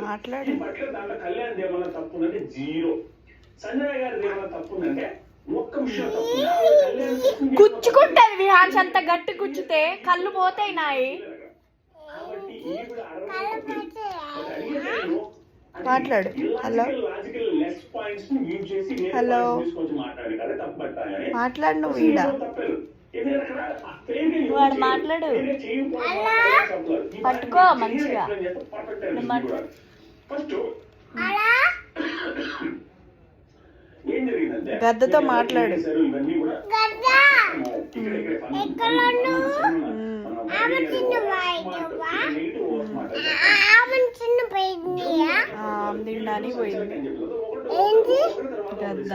మాట్లాడు. దాంట్లో కళ్యాణ్ ఏమన్నా తప్పుందంటే జీరో. సంజయ్ గారి ఏమన్నా తప్పుందంటే ఒక్క విషయం తప్పు. గుచ్చుకుంటది విహాన్స్, అంత గట్టి గుచ్చితే కళ్ళు పోతాయి నాయి. మాట్లాడు. హలో హలో మాట్లాడు. నువ్వు ఈడ వాడు మాట్లాడు. పట్టుకో మంచిగా. గద్దతో మాట్లాడు. తినడానికి పోయింది గద్ద.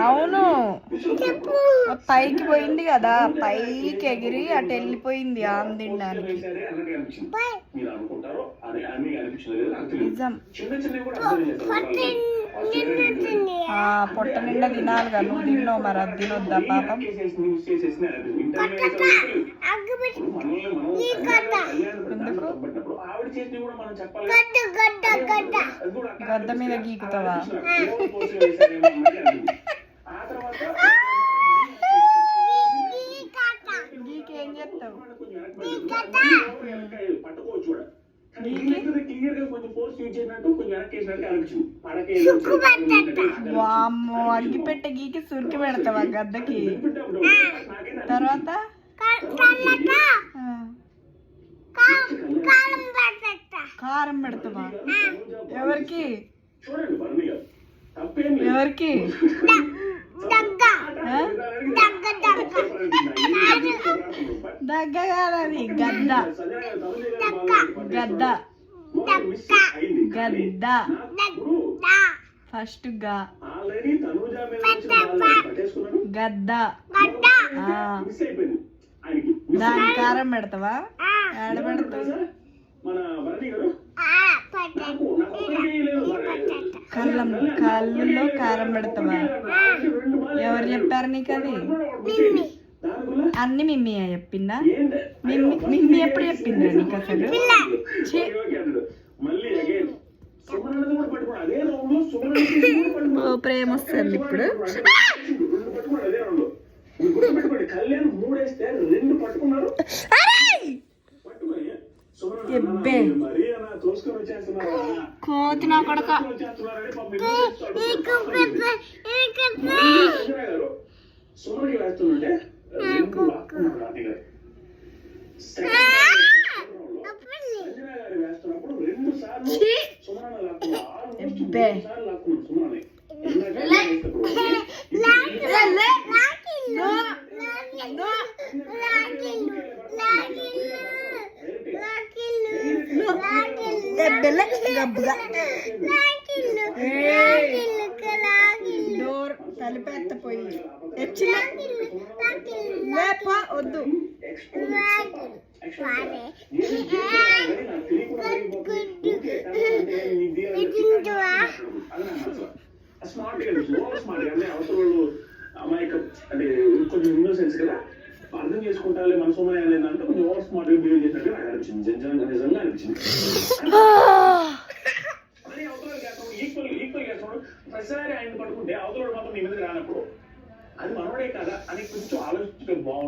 అవును, పైకి పోయింది కదా, పైకి ఎగిరి అటు వెళ్ళిపోయింది ఆమె తినడానికి. నిజం. పొట్ట నిండా తినాలి కదా, నువ్వు తిన్నావు మరి అది తినొద్దా పాపం? ఎందుకు గద్ద మీద గీకుతావా? గీకేం చెప్తావు? వామ్మో, అగ్గిపెట్టె గీకి సురికి పెడతావా గద్దకి? తర్వాత కారం పెడతావా? ఎవరికి ఎవరికి? దగ్గ కాదది, గద్ద గద్ద గద్ద. ఫస్ట్ గా గద్ద. దాని కారం పెడతావా? ఏడ పెడతావు? కళ్ళులో కారం పెడతావా? ఎవరు చెప్పారు నీకు అది? అన్ని మిమ్మీ చెప్పిందా? మిమ్మీ ఎప్పుడు చెప్పిందా నీకు అసలు? ఓ ప్రేమ వస్తుంది ఇప్పుడు. కోతి నా కొడక. డోర్ తలిపేత్తపోయి వద్దు. అమాయకం అంటే కొంచెం ఇన్నోసెన్స్ కదా, అర్థం చేసుకుంటారు మన సోమయ్య ఏంటంటే కొంచెం ఓవర్ స్మార్ట్ గా బిహేవ్ చేసినట్టు నాకు అనిపించింది. నిజంగా అనిపించింది. ఈక్వల్ చేస్తున్నాడు. ప్రతిసారి ఆయన పట్టుకుంటే అవతల మాత్రం నీ మీద రానప్పుడు అది మనోడే కదా అని కొంచెం ఆలోచించడం బాగుంది.